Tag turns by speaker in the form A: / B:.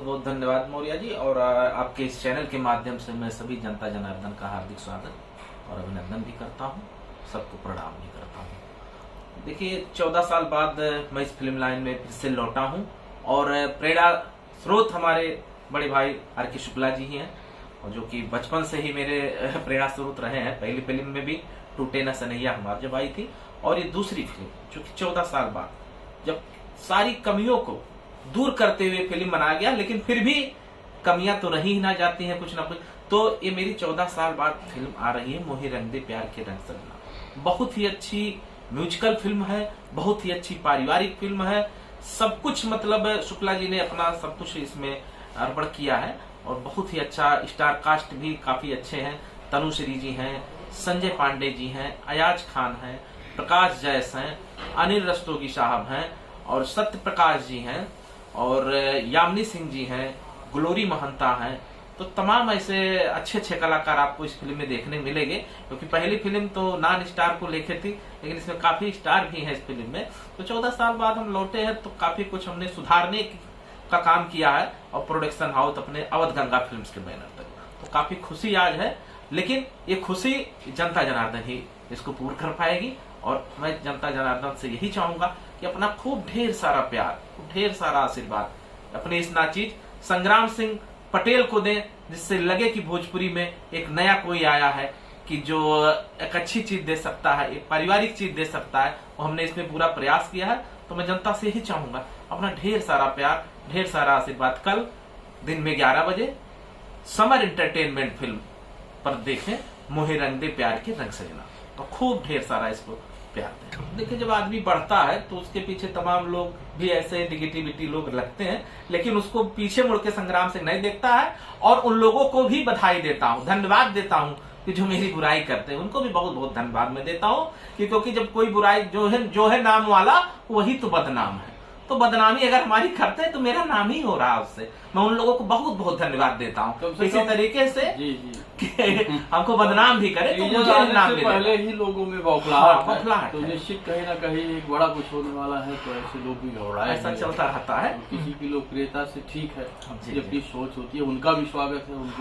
A: बहुत धन्यवाद मौर्य जी। और आपके इस चैनल के माध्यम से मैं सभी जनता जनार्दन का हार्दिक स्वागत और अभिनंदन भी करता हूँ, सबको प्रणाम भी करता हूँ। देखिए 14 साल बाद मैं इस फिल्म लाइन में फिर से लौटा हूँ और प्रेरणा स्रोत हमारे बड़े भाई आर के शुक्ला जी ही हैं, और जो कि बचपन से ही मेरे प्रेरणा स्रोत रहे हैं। पहली फिल्म में भी टूटे न सनैया हमार जब आई थी, और ये दूसरी फिल्म जो कि 14 साल बाद जब सारी कमियों को दूर करते हुए फिल्म बनाया गया, लेकिन फिर भी कमियां तो रही ही ना जाती हैं कुछ ना कुछ। तो ये मेरी 14 साल बाद फिल्म आ रही है, मोहे रंग दे प्यार के रंग सजना। बहुत ही अच्छी म्यूजिकल फिल्म है, बहुत ही अच्छी पारिवारिक फिल्म है। सब कुछ मतलब शुक्ला जी ने अपना सब कुछ इसमें अर्पण किया है, और बहुत ही अच्छा स्टार कास्ट भी काफी अच्छे हैं। तनुश्री जी हैं, संजय पांडे जी हैं, अयाज खान हैं, प्रकाश जैस हैं, अनिल रस्तोगी साहब हैं, और सत्य प्रकाश जी हैं, और यामिनी सिंह जी हैं, ग्लोरी महंता हैं। तो तमाम ऐसे अच्छे अच्छे कलाकार आपको इस फिल्म में देखने मिलेंगे, क्योंकि पहली फिल्म तो नॉन स्टार को लेके थी, लेकिन इसमें काफी स्टार भी हैं इस फिल्म में। तो 14 साल बाद हम लौटे हैं, तो काफी कुछ हमने सुधारने का काम किया है, और प्रोडक्शन हाउस अपने अवध गंगा फिल्म्स के बैनर तक। तो काफी खुशी आज है, लेकिन ये खुशी जनता जनार्दन ही इसको पूर्ण कर पाएगी। और मैं जनता जनार्दन से यही चाहूंगा कि अपना खूब ढेर सारा प्यार, ढेर सारा आशीर्वाद अपने इस नाचीज संग्राम सिंह पटेल को दें, जिससे लगे कि भोजपुरी में एक नया कोई आया है कि जो एक अच्छी चीज दे सकता है, एक पारिवारिक चीज दे सकता है। और हमने इसमें पूरा प्रयास किया है। तो मैं जनता से यही चाहूंगा, अपना ढेर सारा प्यार, ढेर सारा आशीर्वाद कल दिन में 11 बजे समर एंटरटेनमेंट फिल्म पर देखें, मोहे रंग दे प्यार के रंग सजना। तो खूब ढेर सारा इसको प्यार दें। देखिए जब आदमी बढ़ता है तो उसके पीछे तमाम लोग भी ऐसे निगेटिविटी लोग लगते हैं, लेकिन उसको पीछे मुड़ के संग्राम से नहीं देखता है। और उन लोगों को भी बधाई देता हूँ, धन्यवाद देता हूँ कि जो मेरी बुराई करते हैं, उनको भी बहुत बहुत धन्यवाद मैं देता हूँ। क्योंकि जब कोई बुराई जो है नाम वाला, वही तो बदनाम है। तो बदनामी अगर हमारी करते हैं तो मेरा नाम ही हो रहा है उससे। मैं उन लोगों को बहुत बहुत धन्यवाद देता हूँ इसी तरीके से कि हमको बदनाम भी करे, तो मुझे नाम मिले।
B: पहले ही लोगों में बौखलाहट तो निश्चित कहीं ना कहीं एक बड़ा कुछ होने वाला है। तो ऐसे लोग भी घबराए,
A: ऐसा चलता रहता है।
B: किसी की लोकप्रियता से ठीक है, जबकि सोच होती है, उनका भी स्वागत है। उनको